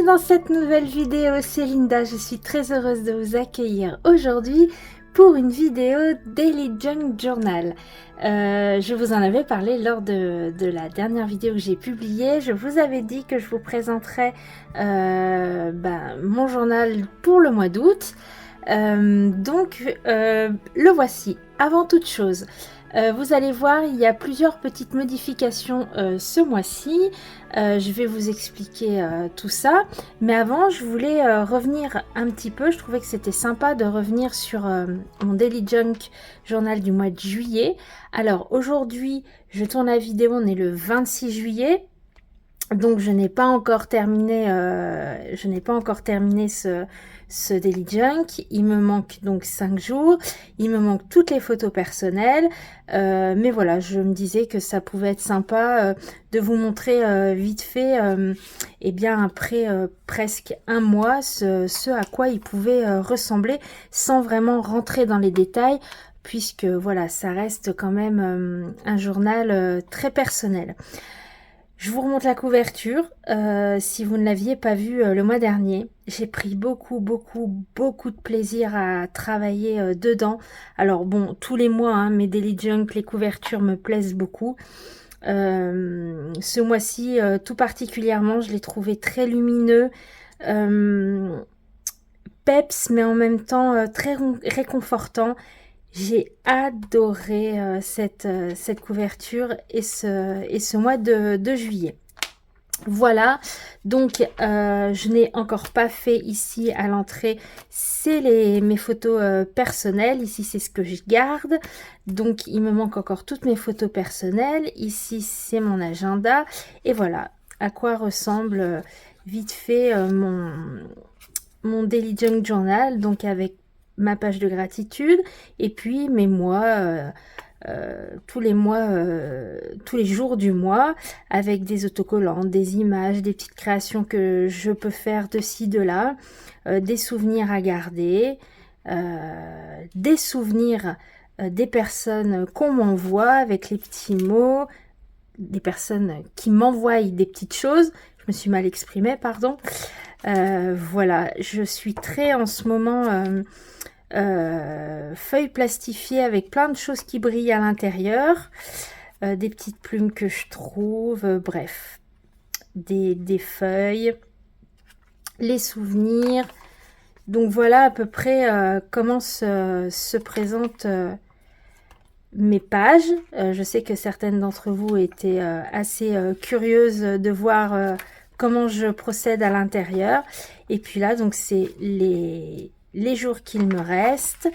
Bienvenue dans cette nouvelle vidéo, c'est Linda, je suis très heureuse de vous accueillir aujourd'hui pour une vidéo Daily Junk Journal. Je vous en avais parlé lors de la dernière vidéo que j'ai publiée. Je vous avais dit que je vous présenterais mon journal pour le mois d'août. Le voici. Avant toute chose, vous allez voir, il y a plusieurs petites modifications ce mois-ci. Je vais vous expliquer tout ça. Mais avant, je voulais revenir un petit peu. Je trouvais que c'était sympa de revenir sur mon Daily Junk Journal du mois de juillet. Alors aujourd'hui, je tourne la vidéo, on est le 26 juillet. Donc je n'ai pas encore terminé, ce Daily Junk. Il me manque donc 5 jours. Il me manque toutes les photos personnelles. Mais voilà, je me disais que ça pouvait être sympa de vous montrer vite fait, et bien après presque un mois, ce à quoi il pouvait ressembler sans vraiment rentrer dans les détails, puisque voilà, ça reste quand même un journal très personnel. Je vous remonte la couverture, si vous ne l'aviez pas vue le mois dernier. J'ai pris beaucoup de plaisir à travailler dedans. Alors bon, tous les mois, hein, mes Daily Junk, les couvertures me plaisent beaucoup. Ce mois-ci, tout particulièrement, je l'ai trouvé très lumineux, peps, mais en même temps très réconfortant. J'ai adoré cette couverture et ce mois de juillet. Voilà, donc je n'ai encore pas fait ici à l'entrée, c'est mes photos personnelles. Ici c'est ce que je garde, donc il me manque encore toutes mes photos personnelles. Ici c'est mon agenda et voilà à quoi ressemble vite fait mon Daily Junk Journal, donc avec ma page de gratitude et puis mes mois, tous les mois, tous les jours du mois, avec des autocollants, des images, des petites créations que je peux faire de ci, de là, des souvenirs à garder, des souvenirs des personnes qu'on m'envoie avec les petits mots, des personnes qui m'envoient des petites choses. Je me suis mal exprimée, pardon. Voilà, je suis très en ce moment feuilles plastifiées avec plein de choses qui brillent à l'intérieur, des petites plumes que je trouve, bref, des feuilles, les souvenirs. Donc voilà à peu près comment se présentent mes pages. Je sais que certaines d'entre vous étaient assez curieuses de voir comment je procède à l'intérieur. Et puis là, donc c'est les jours qu'il me reste.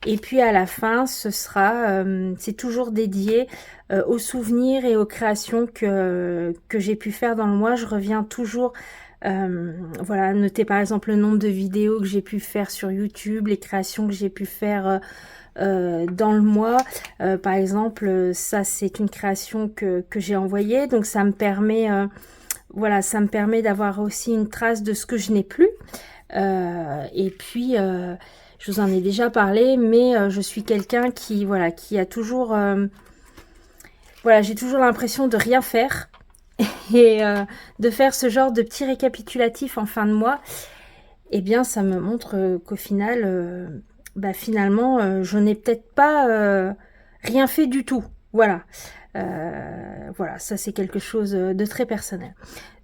Et puis à la fin, ce sera, c'est toujours dédié aux souvenirs et aux créations que j'ai pu faire dans le mois. Je reviens toujours, voilà, noter par exemple le nombre de vidéos que j'ai pu faire sur YouTube, les créations que j'ai pu faire dans le mois. Par exemple, ça c'est une création que j'ai envoyée, donc ça me permet, voilà, ça me permet d'avoir aussi une trace de ce que je n'ai plus. Et puis je vous en ai déjà parlé, mais je suis quelqu'un qui, voilà, qui a toujours, voilà, j'ai toujours l'impression de rien faire et de faire ce genre de petit récapitulatif en fin de mois. Eh bien, ça me montre qu'au final, finalement, je n'ai peut-être pas rien fait du tout. Voilà. Voilà, ça c'est quelque chose de très personnel.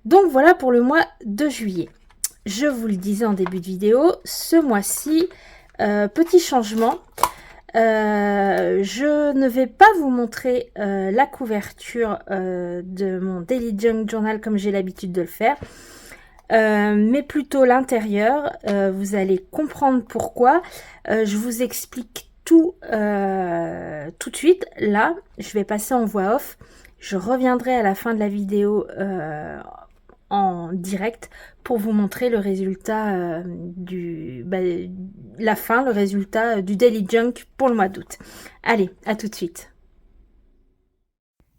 Donc voilà pour le mois de juillet. Je vous le disais en début de vidéo, ce mois-ci, petit changement. Je ne vais pas vous montrer la couverture de mon Daily Junk Journal comme j'ai l'habitude de le faire, mais plutôt l'intérieur. Vous allez comprendre pourquoi. Je vous explique tout tout de suite. Là, je vais passer en voix off. Je reviendrai à la fin de la vidéo en direct pour vous montrer le résultat la fin, le résultat du Daily Junk pour le mois d'août. Allez, à tout de suite.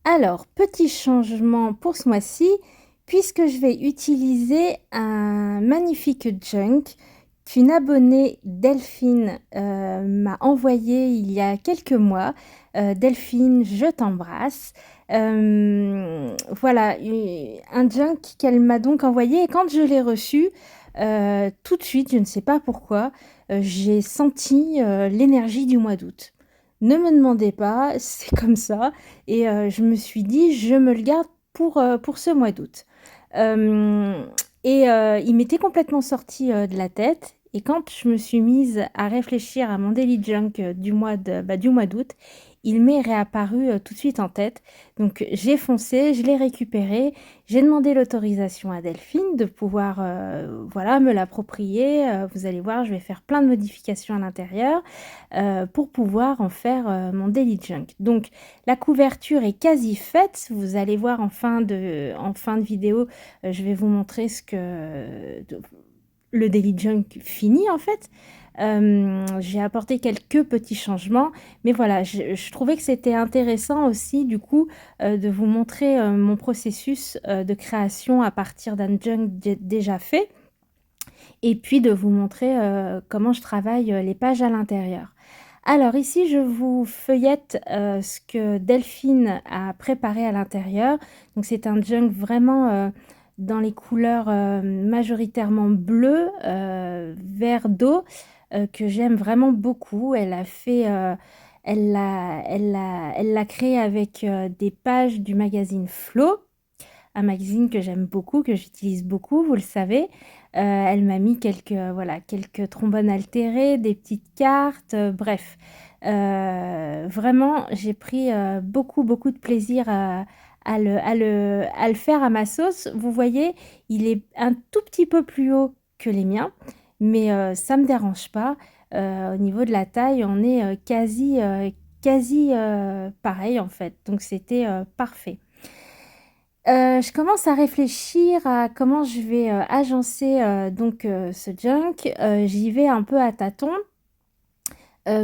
Alors, petit changement pour ce mois-ci, puisque je vais utiliser un magnifique junk qu'une abonnée Delphine m'a envoyé il y a quelques mois. Delphine, je t'embrasse. Voilà, un junk qu'elle m'a donc envoyé et quand je l'ai reçu, tout de suite, je ne sais pas pourquoi, j'ai senti l'énergie du mois d'août. Ne me demandez pas, c'est comme ça et je me suis dit: «Je me le garde pour ce mois d'août». Hem et il m'était complètement sorti, de la tête et quand je me suis mise à réfléchir à mon daily junk, du mois d'août, il m'est réapparu, tout de suite en tête. Donc j'ai foncé, je l'ai récupéré, j'ai demandé l'autorisation à Delphine de pouvoir, voilà, me l'approprier. Vous allez voir, je vais faire plein de modifications à l'intérieur, pour pouvoir en faire, mon daily junk. Donc la couverture est quasi faite. Vous allez voir en fin de vidéo, je vais vous montrer ce que le daily junk fini en fait. J'ai apporté quelques petits changements, mais voilà, je trouvais que c'était intéressant aussi du coup, de vous montrer, mon processus, de création à partir d'un junk déjà fait et puis de vous montrer, comment je travaille, les pages à l'intérieur. Alors ici, je vous feuillette, ce que Delphine a préparé à l'intérieur. Donc c'est un junk vraiment, dans les couleurs, majoritairement bleu, vert d'eau, que j'aime vraiment beaucoup. Elle a fait, elle l'a créé avec, des pages du magazine Flo, un magazine que j'aime beaucoup, que j'utilise beaucoup, vous le savez. Elle m'a mis quelques, voilà, quelques trombones altérés, des petites cartes, bref. Vraiment, j'ai pris, beaucoup, beaucoup de plaisir à le faire à ma sauce. Vous voyez, il est un tout petit peu plus haut que les miens, mais ça me dérange pas. Au niveau de la taille, on est, quasi, pareil en fait, donc c'était, parfait. Je commence à réfléchir à comment je vais, agencer, donc ce junk. J'y vais un peu à tâtons,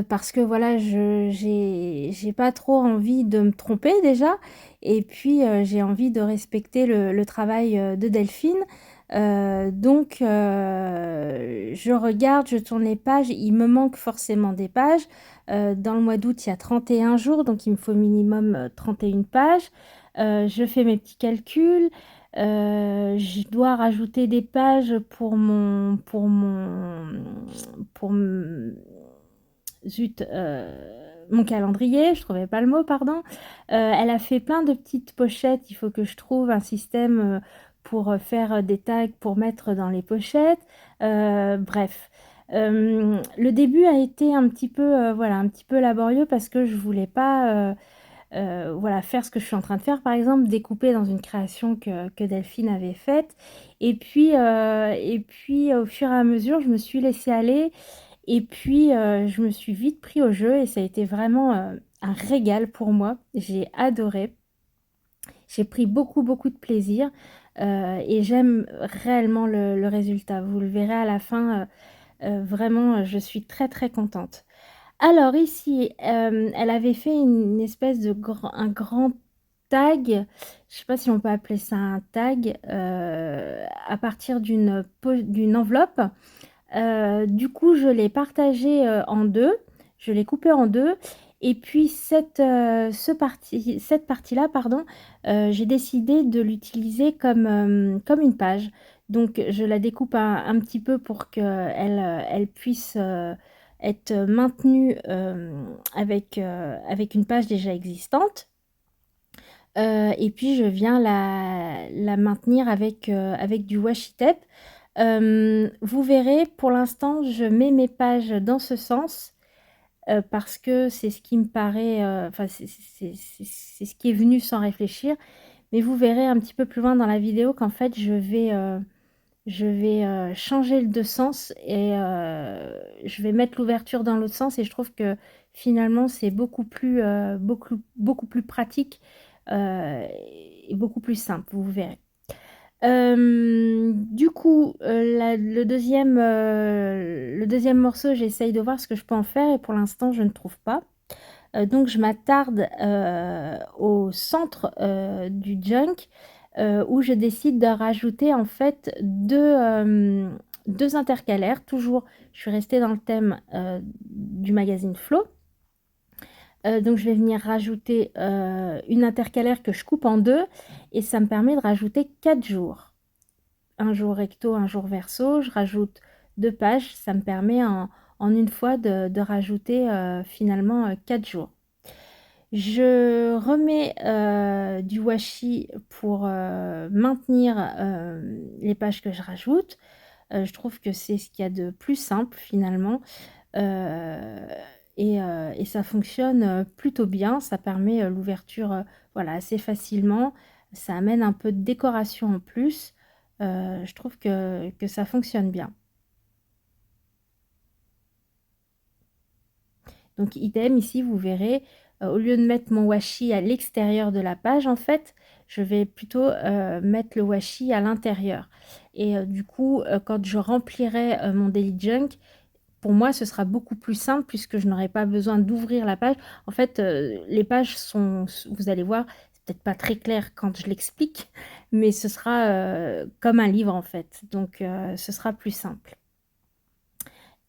parce que voilà, j'ai pas trop envie de me tromper déjà et puis, j'ai envie de respecter le travail, de Delphine. Donc je regarde, je tourne les pages, il me manque forcément des pages. Dans le mois d'août, il y a 31 jours, donc il me faut minimum, 31 pages. Je fais mes petits calculs, je dois rajouter des pages pour m zut, mon calendrier, je trouvais pas le mot, pardon. Elle a fait plein de petites pochettes, il faut que je trouve un système, pour, faire, des tags pour mettre dans les pochettes. Bref, le début a été un petit peu, voilà, un petit peu laborieux parce que je voulais pas, voilà, faire ce que je suis en train de faire, par exemple, découper dans une création que Delphine avait faite et puis au fur et à mesure, je me suis laissée aller et puis, je me suis vite pris au jeu et ça a été vraiment, un régal pour moi. J'ai adoré. J'ai pris beaucoup, beaucoup de plaisir, et j'aime réellement le résultat. Vous le verrez à la fin, vraiment, je suis très, très contente. Alors ici, elle avait fait une espèce de un grand tag, je sais pas si on peut appeler ça un tag, à partir d'une enveloppe. Du coup, je l'ai partagé, en 2. Je l'ai coupé en 2 et puis cette partie-là, pardon, j'ai décidé de l'utiliser comme une page. Donc je la découpe un petit peu pour qu'elle, elle puisse, être maintenue, avec une page déjà existante. Et puis je viens la maintenir avec du washi tape. Vous verrez, pour l'instant, je mets mes pages dans ce sens, parce que c'est ce qui me paraît, enfin c'est ce qui est venu sans réfléchir. Mais vous verrez un petit peu plus loin dans la vidéo qu'en fait je vais, changer de sens et je vais mettre l'ouverture dans l'autre sens et je trouve que finalement c'est beaucoup plus, beaucoup plus pratique, et beaucoup plus simple, vous verrez. Du coup, le deuxième morceau, j'essaye de voir ce que je peux en faire et pour l'instant, je ne trouve pas. Donc je m'attarde, au centre, du junk, où je décide de rajouter en fait 2 intercalaires, toujours je suis restée dans le thème, du magazine Flow. Donc je vais venir rajouter, une intercalaire que je coupe en 2 et ça me permet de rajouter 4 jours. Un jour recto, un jour verso, je rajoute 2 pages, ça me permet en une fois de rajouter, finalement, 4 jours. Je remets, du washi pour, maintenir, les pages que je rajoute. Je trouve que c'est ce qu'il y a de plus simple finalement, heu et ça fonctionne, plutôt bien. Ça permet, l'ouverture, voilà, assez facilement. Ça amène un peu de décoration en plus. Je trouve que ça fonctionne bien. Donc idem ici, vous verrez, au lieu de mettre mon washi à l'extérieur de la page, en fait, je vais plutôt, mettre le washi à l'intérieur et du coup, quand je remplirai, mon daily junk, pour moi, ce sera beaucoup plus simple puisque je n'aurai pas besoin d'ouvrir la page. En fait, les pages sont vous allez voir, c'est peut-être pas très clair quand je l'explique, mais ce sera, comme un livre, en fait, donc ce sera plus simple.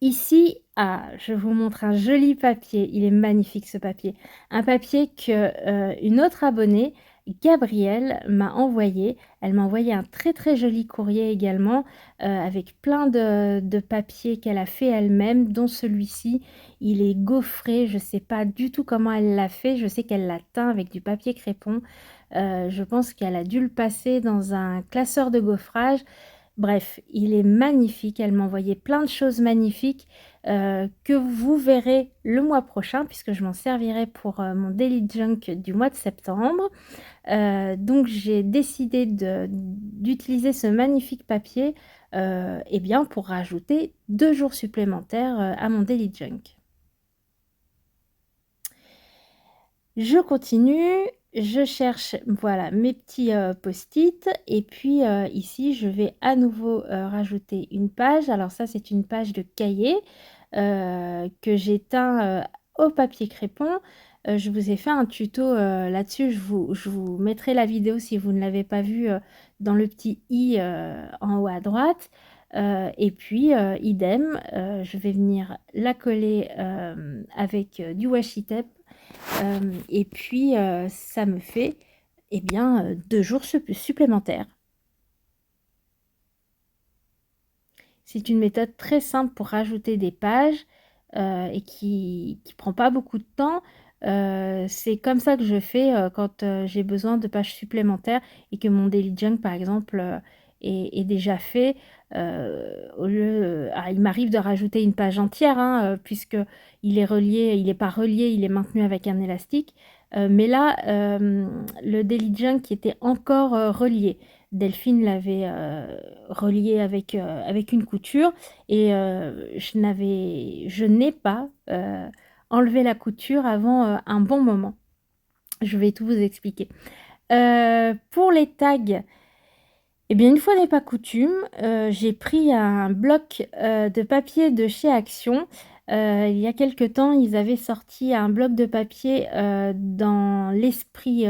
Ici, je vous montre un joli papier. Il est magnifique ce papier. Un papier que, une autre abonnée, Gabrielle, m'a envoyé. Elle m'a envoyé un très, très joli courrier également, avec plein de papiers qu'elle a fait elle-même, dont celui-ci. Il est gaufré, je ne sais pas du tout comment elle l'a fait. Je sais qu'elle l'a teint avec du papier crépon. Je pense qu'elle a dû le passer dans un classeur de gaufrage. Bref, il est magnifique. Elle m'a envoyé plein de choses magnifiques que vous verrez le mois prochain puisque je m'en servirai pour mon Daily Junk du mois de septembre. Donc j'ai décidé d'utiliser ce magnifique papier eh bien, pour rajouter 2 jours supplémentaires à mon Daily Junk. Je continue, je cherche, voilà, mes petits post-it et puis ici, je vais à nouveau rajouter une page. Alors ça, c'est une page de cahier que j'ai teint au papier crépon. Je vous ai fait un tuto là-dessus. Je vous mettrai la vidéo si vous ne l'avez pas vue dans le petit i en haut à droite. Et puis, idem, je vais venir la coller avec du washi tape. Et puis, ça me fait, eh bien, 2 jours supplémentaires. C'est une méthode très simple pour rajouter des pages et qui prend pas beaucoup de temps. C'est comme ça que je fais quand j'ai besoin de pages supplémentaires et que mon daily junk, par exemple, est déjà fait. Il m'arrive de rajouter une page entière, hein, puisque il est relié, il n'est pas relié, il est maintenu avec un élastique. Mais là, le daily junk qui était encore relié. Delphine l'avait relié avec une couture et je n'ai pas enlevé la couture avant un bon moment. Je vais tout vous expliquer. Pour les tags, eh bien, une fois n'est pas coutume, j'ai pris un bloc de papier de chez Action. Il y a quelque temps, ils avaient sorti un bloc de papier dans l'esprit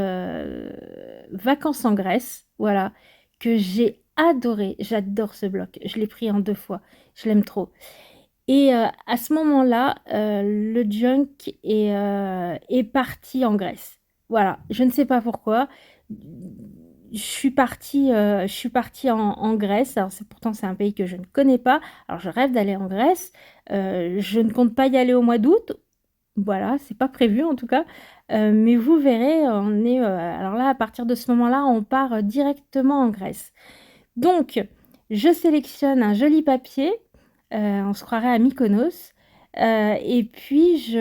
vacances en Grèce, voilà, que j'ai adoré. J'adore ce bloc. Je l'ai pris en 2 fois. Je l'aime trop. Et à ce moment-là, le junk est parti en Grèce. Voilà, je ne sais pas pourquoi. Je suis partie en Grèce. Alors pourtant c'est un pays que je ne connais pas. Alors je rêve d'aller en Grèce. Je ne compte pas y aller au mois d'août. Voilà, c'est pas prévu en tout cas. Mais vous verrez, alors là, à partir de ce moment-là, on part directement en Grèce. Donc, je sélectionne un joli papier. On se croirait à Mykonos. Et puis,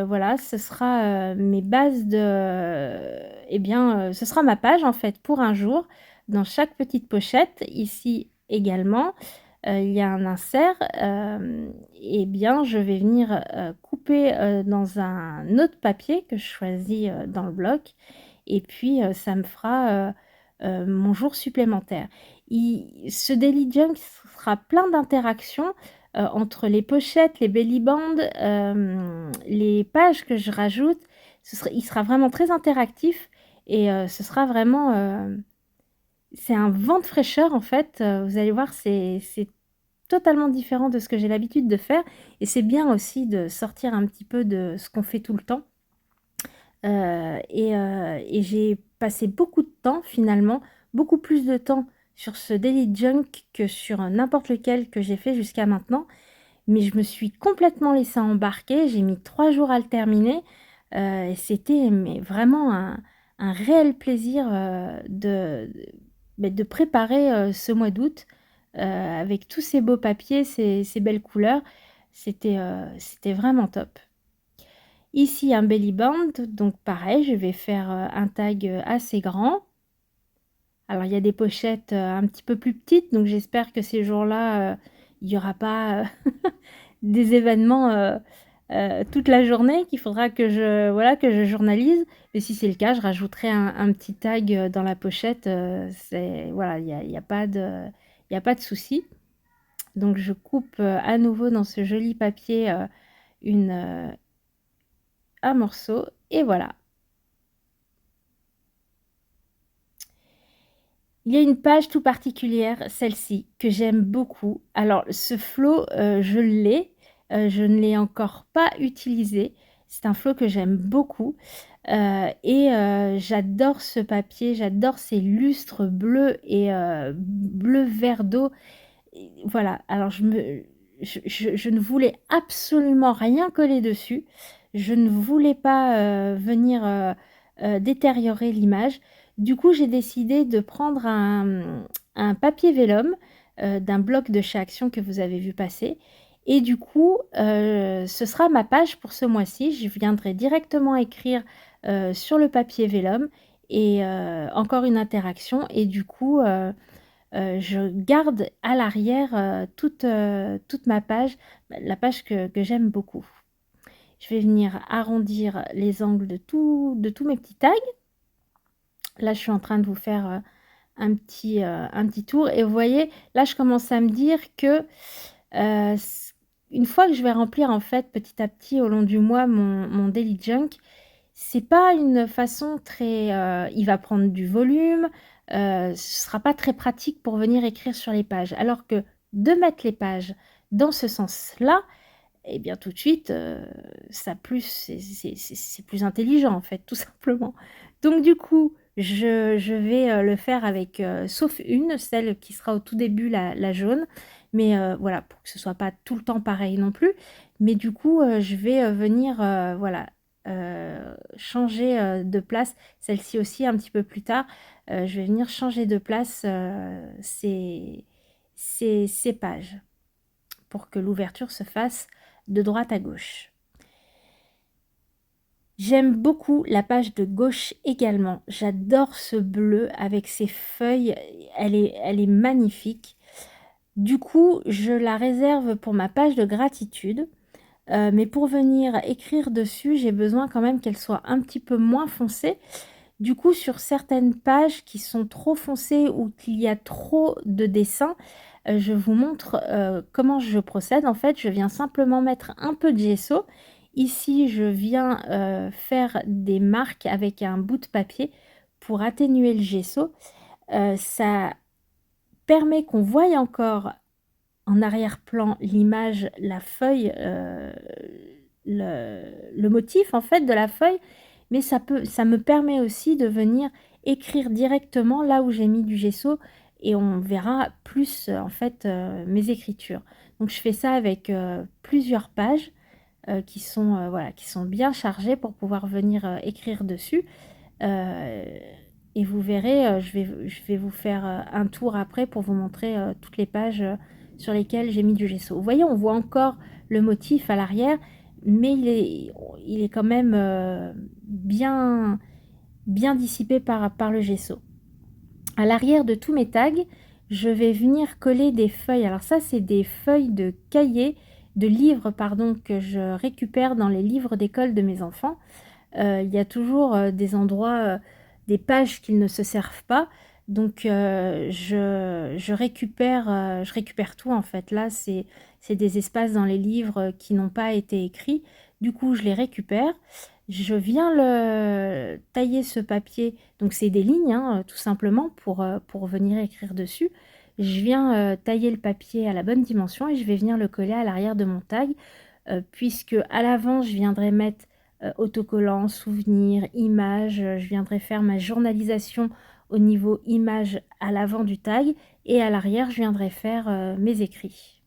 voilà, ce sera mes bases eh bien, ce sera ma page en fait pour un jour. Dans chaque petite pochette, ici également, il y a un insert. Eh bien, je vais venir couper dans un autre papier que je choisis dans le bloc. Et puis, ça me fera mon jour supplémentaire. Ce Daily Junk sera plein d'interactions entre les pochettes, les belly bands, les pages que je rajoute. Il sera vraiment très interactif et ce sera vraiment... c'est un vent de fraîcheur en fait. Vous allez voir, c'est totalement différent de ce que j'ai l'habitude de faire et c'est bien aussi de sortir un petit peu de ce qu'on fait tout le temps. Et j'ai passé beaucoup de temps finalement, beaucoup plus de temps sur ce Daily Junk que sur n'importe lequel que j'ai fait jusqu'à maintenant. Mais je me suis complètement laissée embarquer, j'ai mis 3 jours à le terminer, et c'était mais vraiment un réel plaisir, de préparer, ce mois d'août, avec tous ces beaux papiers, ces belles couleurs. C'était vraiment top. Ici, un belly band, donc pareil, je vais faire, un tag, assez grand. Alors il y a des pochettes, un petit peu plus petites, donc j'espère que ces jours-là, il y aura pas, des événements, toute la journée qu'il faudra que je voilà, que je journalise. Mais si c'est le cas, je rajouterai un petit tag, dans la pochette, c'est voilà, il y a pas de souci. Donc je coupe, à nouveau dans ce joli papier, une, un morceau et voilà. Il y a une page tout particulière, celle-ci, que j'aime beaucoup. Alors ce flow, je l'ai, je ne l'ai encore pas utilisé. C'est un flow que j'aime beaucoup, j'adore ce papier, j'adore ces lustres bleus et bleu vert d'eau et voilà, alors je ne voulais absolument rien coller dessus. Je ne voulais pas, venir, détériorer l'image. Du coup, j'ai décidé de prendre un papier vélum, d'un bloc de chez Action que vous avez vu passer et du coup, ce sera ma page pour ce mois-ci. Je viendrai directement écrire, sur le papier vélum et encore une interaction et du coup, je garde à l'arrière, toute ma page, la page que j'aime beaucoup. Je vais venir arrondir les angles de tous mes petits tags. Là, je suis en train de vous faire, un petit tour et vous voyez, là, je commence à me dire que, une fois que je vais remplir, en fait, petit à petit, au long du mois, mon Daily Junk, c'est pas une façon très, il va prendre du volume, ce sera pas très pratique pour venir écrire sur les pages. Alors que de mettre les pages dans ce sens-là, et bien tout de suite, ça plus c'est plus intelligent en fait, tout simplement. Donc du coup, je vais, le faire avec, sauf une, celle qui sera au tout début, la jaune. Mais, voilà, pour que ce soit pas tout le temps pareil non plus. Mais du coup, je vais, venir, voilà, changer, de place. Celle-ci aussi un petit peu plus tard, je vais venir changer de place, ces pages pour que l'ouverture se fasse de droite à gauche. J'aime beaucoup la page de gauche également. J'adore ce bleu avec ses feuilles. Elle est magnifique. Du coup, je la réserve pour ma page de gratitude. Mais pour venir écrire dessus, j'ai besoin quand même qu'elle soit un petit peu moins foncée. Du coup, sur certaines pages qui sont trop foncées ou qu'il y a trop de dessins, je vous montre, comment je procède. En fait, je viens simplement mettre un peu de gesso. Ici, je viens, faire des marques avec un bout de papier pour atténuer le gesso. Ça permet qu'on voie encore en arrière-plan l'image, la feuille, le motif en fait de la feuille, mais ça me permet aussi de venir écrire directement là où j'ai mis du gesso et on verra plus, en fait, mes écritures. Donc je fais ça avec, plusieurs pages, qui sont, voilà, qui sont bien chargées pour pouvoir venir, écrire dessus. Heu et vous verrez, je vais vous faire, un tour après pour vous montrer, toutes les pages, sur lesquelles j'ai mis du gesso. Vous voyez, on voit encore le motif à l'arrière, mais il est quand même, bien dissipé par le gesso. À l'arrière de tous mes tags, je vais venir coller des feuilles. Alors ça, c'est des feuilles de cahiers, de livres, pardon, que je récupère dans les livres d'école de mes enfants. Il y a toujours, des endroits, des pages qui ne se servent pas. Donc je récupère tout en fait. Là, c'est des espaces dans les livres, qui n'ont pas été écrits. Du coup, je les récupère. Je viens le tailler ce papier, donc c'est des lignes, hein, tout simplement pour venir écrire dessus. je viens tailler le papier à la bonne dimension et je vais venir le coller à l'arrière de mon tag, puisque à l'avant, je viendrai mettre autocollants, souvenirs, images, je viendrai faire ma journalisation au niveau image à l'avant du tag et à l'arrière, je viendrai faire mes écrits.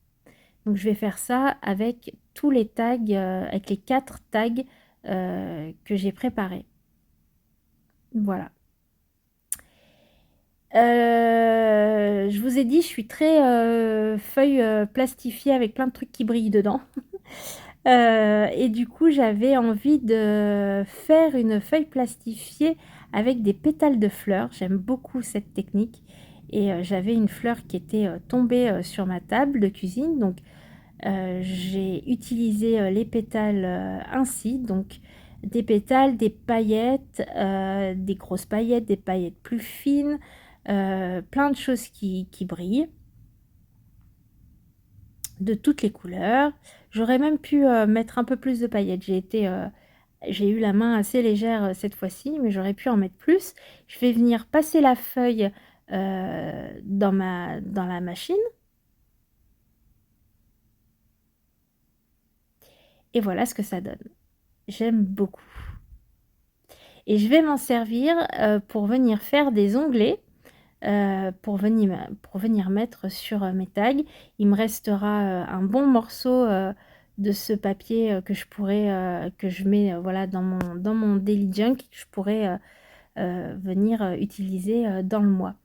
Donc je vais faire ça avec tous les tags, avec les 4 tags que j'ai préparés. Voilà. Je vous ai dit, je suis très feuille plastifiée avec plein de trucs qui brillent dedans. Et du coup, j'avais envie de faire une feuille plastifiée avec des pétales de fleurs. J'aime beaucoup cette technique. Et j'avais une fleur qui était tombée sur ma table de cuisine. Donc, j'ai utilisé les pétales ainsi. Donc, des pétales, des paillettes, des grosses paillettes, des paillettes plus fines, plein de choses qui brillent de toutes les couleurs. J'aurais même pu mettre un peu plus de paillettes. J'ai eu la main assez légère cette fois-ci, mais j'aurais pu en mettre plus. Je vais venir passer la feuille dans la machine. Et voilà ce que ça donne. J'aime beaucoup. Et je vais m'en servir pour venir faire des onglets, pour venir mettre sur mes tags. Il me restera un bon morceau de ce papier que je mets voilà, dans mon Daily Junk, que je pourrais venir utiliser dans le mois.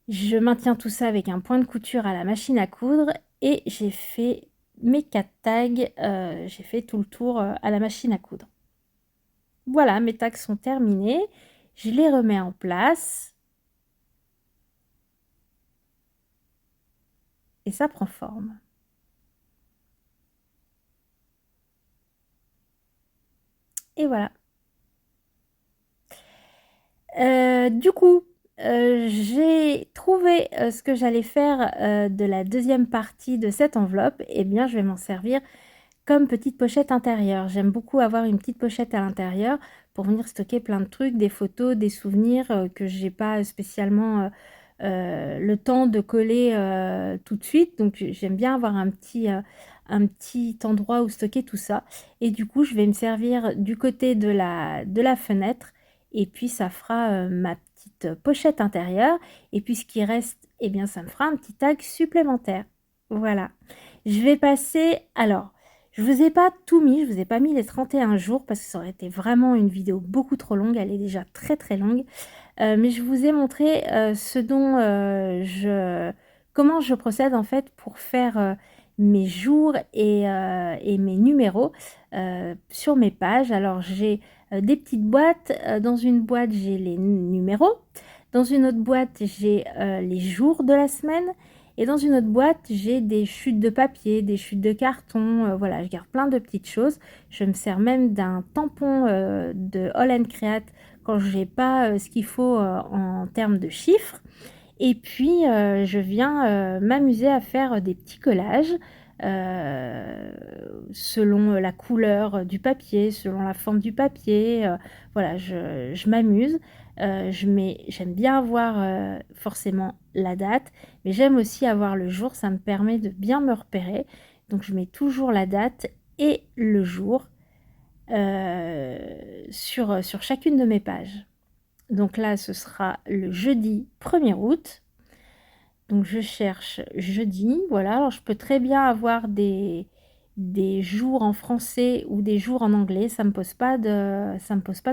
Je maintiens tout ça avec un point de couture à la machine à coudre et j'ai fait mes 4 tags, j'ai fait tout le tour à la machine à coudre. Voilà, mes tags sont terminés. Je les remets en place. Et ça prend forme. Et voilà. Du coup, j'ai trouvé ce que j'allais faire de la deuxième partie de cette enveloppe. Eh bien, je vais m'en servir comme petite pochette intérieure. J'aime beaucoup avoir une petite pochette à l'intérieur pour venir stocker plein de trucs, des photos, des souvenirs que j'ai pas spécialement le temps de coller tout de suite. Donc j'aime bien avoir un petit endroit où stocker tout ça. Et du coup, je vais me servir du côté de la fenêtre. Et puis ça fera ma petite pochette intérieure. Et puis ce qui reste, eh bien ça me fera un petit tag supplémentaire. Voilà. Je vais passer... Alors, je vous ai pas tout mis, je vous ai pas mis les 31 jours parce que ça aurait été vraiment une vidéo beaucoup trop longue. Elle est déjà très très longue. Mais je vous ai montré comment je procède en fait pour faire mes jours et mes numéros sur mes pages. Alors j'ai des petites boîtes. Dans une boîte, j'ai les numéros. Dans une autre boîte, j'ai les jours de la semaine. Et dans une autre boîte, j'ai des chutes de papier, des chutes de carton. Voilà, je garde plein de petites choses. Je me sers même d'un tampon de All Create quand j'ai pas ce qu'il faut en termes de chiffres. Et puis, je viens m'amuser à faire des petits collages selon la couleur du papier, selon la forme du papier. Voilà, je m'amuse. J'aime bien avoir forcément la date, mais j'aime aussi avoir le jour. Ça me permet de bien me repérer. Donc, je mets toujours la date et le jour sur chacune de mes pages. Donc là, ce sera le jeudi 1er août. Donc je cherche jeudi, voilà. Alors je peux très bien avoir des jours en français ou des jours en anglais. Ça me pose pas de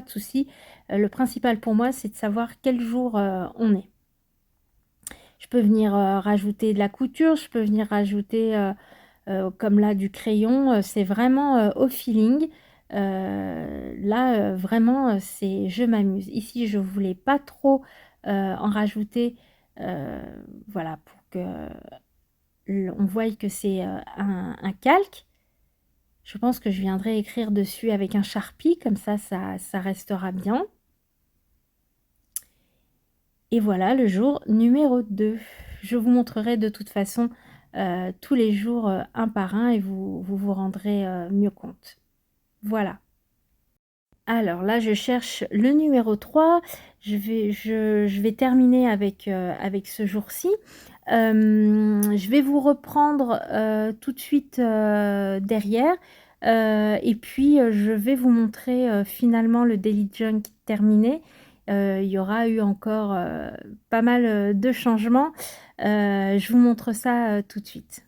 souci. Le principal pour moi, c'est de savoir quel jour on est. Je peux venir rajouter de la couture, je peux venir rajouter comme là du crayon. C'est vraiment au feeling. Là, vraiment, c'est je m'amuse. Ici, je voulais pas trop en rajouter, voilà, pour que on voie que c'est un calque. Je pense que je viendrai écrire dessus avec un Sharpie, comme ça restera bien. Et voilà le jour numéro 2. Je vous montrerai de toute façon tous les jours un par un et vous rendrez mieux compte. Voilà. Alors là, je cherche le numéro 3. Je vais terminer avec ce jour-ci. Je vais vous reprendre, tout de suite, derrière, et puis, je vais vous montrer, finalement le Daily Junk terminé. Il y aura eu encore, pas mal, de changements. Je vous montre ça, tout de suite.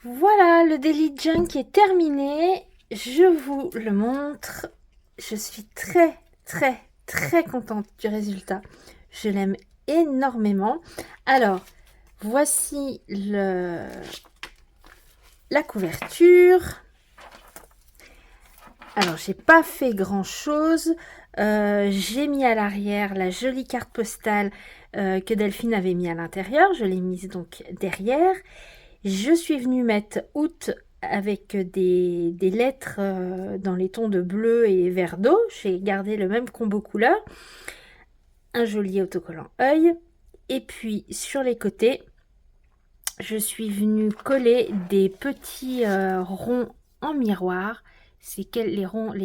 Voilà, le Daily Junk est terminé. Je vous le montre. Je suis très, très, très contente du résultat. Je l'aime énormément. Alors, voici la couverture. Alors, j'ai pas fait grand chose. J'ai mis à l'arrière la jolie carte postale que Delphine avait mis à l'intérieur. Je l'ai mise donc derrière. Je suis venue mettre août avec des lettres dans les tons de bleu et vert d'eau. J'ai gardé le même combo couleur. Un joli autocollant œil. Et puis sur les côtés, je suis venue coller des petits ronds en miroir. C'est les ronds,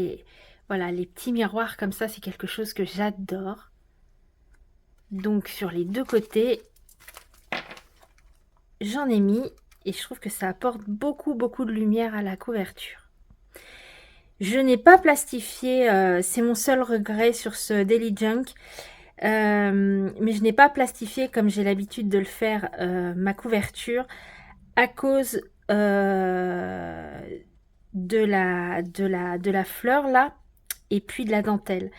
voilà, les petits miroirs comme ça, c'est quelque chose que j'adore. Donc sur les deux côtés, j'en ai mis. Et je trouve que ça apporte beaucoup, beaucoup de lumière à la couverture. Je n'ai pas plastifié, c'est mon seul regret sur ce Daily Junk. Mais je n'ai pas plastifié comme j'ai l'habitude de le faire ma couverture à cause de la fleur là et puis de la dentelle.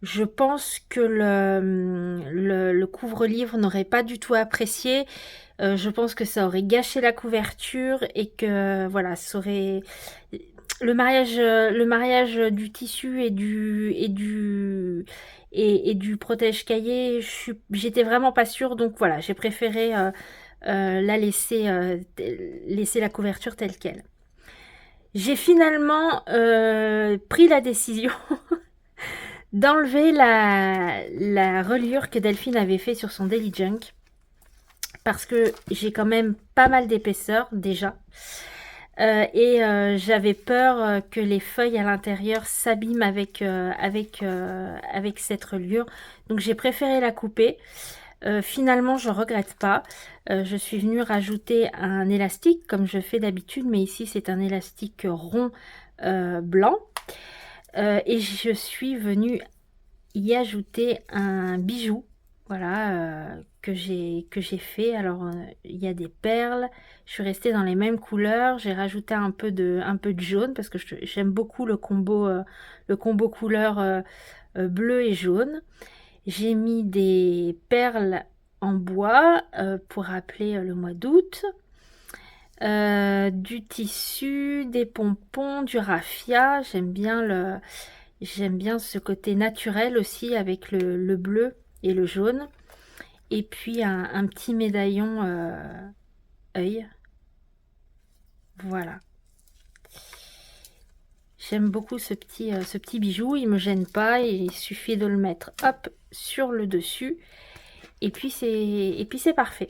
Je pense que le couvre-livre n'aurait pas du tout apprécié. Je pense que ça aurait gâché la couverture et que voilà, ça aurait le mariage du tissu et du protège-cahier. J'étais vraiment pas sûre, donc voilà, j'ai préféré laisser la couverture telle quelle. J'ai finalement pris la décision d'enlever la reliure que Delphine avait fait sur son Daily Junk parce que j'ai quand même pas mal d'épaisseur déjà et j'avais peur que les feuilles à l'intérieur s'abîment avec cette reliure, donc j'ai préféré la couper. Finalement, je regrette pas. Je suis venue rajouter un élastique comme je fais d'habitude, mais ici c'est un élastique rond blanc. Et je suis venue y ajouter un bijou, voilà, que j'ai fait. Alors, il y a des perles. Je suis restée dans les mêmes couleurs. J'ai rajouté un peu de jaune parce que j'aime beaucoup le combo couleur bleu et jaune. J'ai mis des perles en bois pour rappeler le mois d'août. Du tissu, des pompons, du raffia. J'aime bien ce côté naturel aussi avec le bleu et le jaune. Et puis un petit médaillon œil. Voilà. J'aime beaucoup ce petit bijou. Il me gêne pas. Il suffit de le mettre hop sur le dessus. Et puis c'est parfait.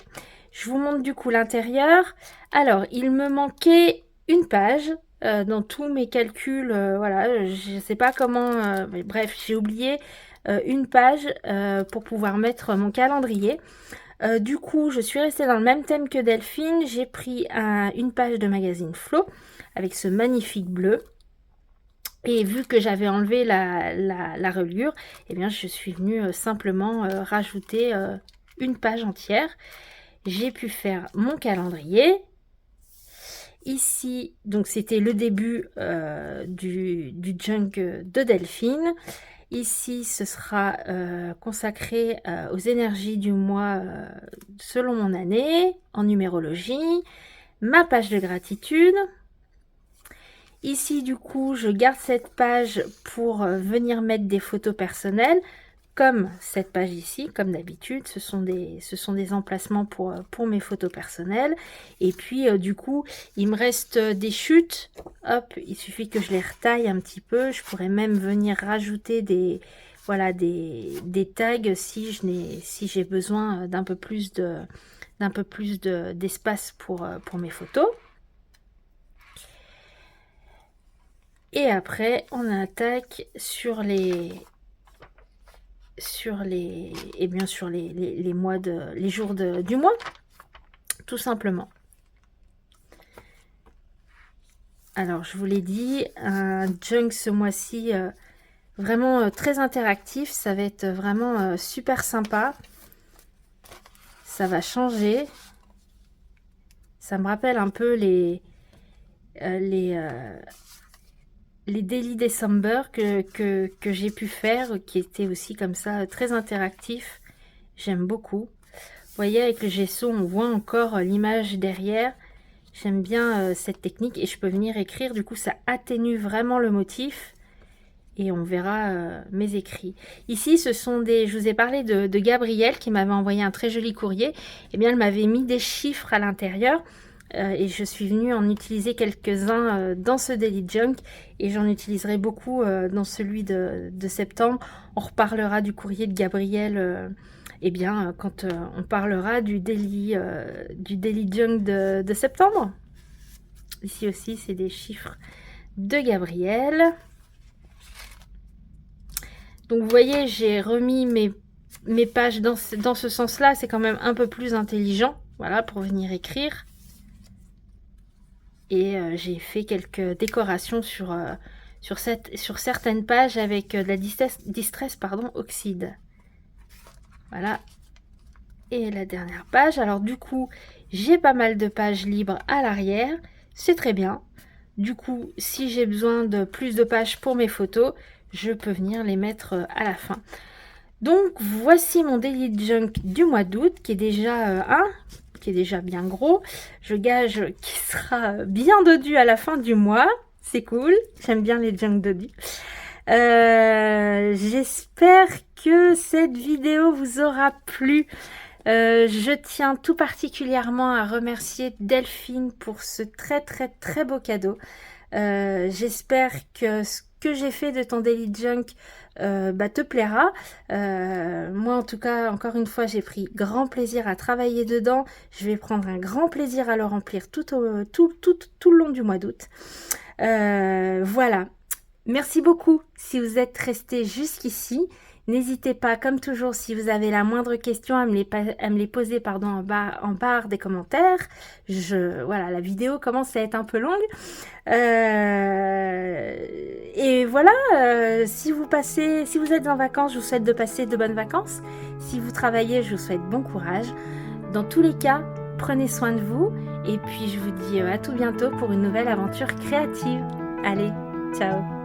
Je vous montre du coup l'intérieur. Alors, il me manquait une page dans tous mes calculs. Voilà, je ne sais pas comment. Mais bref, j'ai oublié une page pour pouvoir mettre mon calendrier. Du coup, je suis restée dans le même thème que Delphine. J'ai pris une page de magazine Flo avec ce magnifique bleu. Et vu que j'avais enlevé la reliure, eh bien, je suis venue simplement rajouter une page entière. J'ai pu faire mon calendrier. Ici, donc c'était le début du junk de Delphine. Ici, ce sera consacré aux énergies du mois selon mon année, en numérologie. Ma page de gratitude. Ici, du coup, je garde cette page pour venir mettre des photos personnelles, comme cette page ici, comme d'habitude. Ce sont des emplacements pour mes photos personnelles. Et puis, du coup, il me reste des chutes. Hop, il suffit que je les retaille un petit peu. Je pourrais même venir rajouter des tags si j'ai besoin d'un peu plus d'espace pour mes photos. Et après, on attaque sur les sur les, et bien sur les mois les jours du mois, tout simplement. Alors, je vous l'ai dit, un junk ce mois-ci, vraiment très interactif. Ça va être vraiment super sympa. Ça va changer. Ça me rappelle un peu les Daily December que j'ai pu faire, qui étaient aussi comme ça, très interactifs. J'aime beaucoup. Vous voyez, avec le gesso, on voit encore l'image derrière. J'aime bien cette technique et je peux venir écrire. Du coup, ça atténue vraiment le motif. Et on verra mes écrits. Ici, ce sont des... Je vous ai parlé de Gabrielle qui m'avait envoyé un très joli courrier. Eh bien, elle m'avait mis des chiffres à l'intérieur. Et je suis venue en utiliser quelques-uns dans ce Daily Junk. Et j'en utiliserai beaucoup dans celui de septembre. On reparlera du courrier de Gabrielle eh bien, quand on parlera du Daily Junk de septembre. Ici aussi, c'est des chiffres de Gabrielle. Donc vous voyez, j'ai remis mes pages dans ce sens-là. C'est quand même un peu plus intelligent, voilà, pour venir écrire. Et j'ai fait quelques décorations sur certaines pages avec de la distress oxyde. Voilà. Et la dernière page. Alors du coup, j'ai pas mal de pages libres à l'arrière. C'est très bien. Du coup, si j'ai besoin de plus de pages pour mes photos, je peux venir les mettre à la fin. Donc voici mon Daily Junk du mois d'août qui est déjà qui est déjà bien gros. Je gage qu'il sera bien dodu à la fin du mois. C'est cool. J'aime bien les junk dodus. J'espère que cette vidéo vous aura plu. Je tiens tout particulièrement à remercier Delphine pour ce très beau cadeau. J'espère que ce que j'ai fait de ton Daily Junk te plaira. Moi en tout cas, encore une fois, j'ai pris grand plaisir à travailler dedans. Je vais prendre un grand plaisir à le remplir tout le long du mois d'août. Voilà. Merci beaucoup si vous êtes resté jusqu'ici. N'hésitez pas, comme toujours, si vous avez la moindre question, à me les poser en barre des commentaires. Voilà, la vidéo commence à être un peu longue. Et voilà, si vous êtes en vacances, je vous souhaite de passer de bonnes vacances. Si vous travaillez, je vous souhaite bon courage. Dans tous les cas, prenez soin de vous. Et puis, je vous dis à tout bientôt pour une nouvelle aventure créative. Allez, ciao!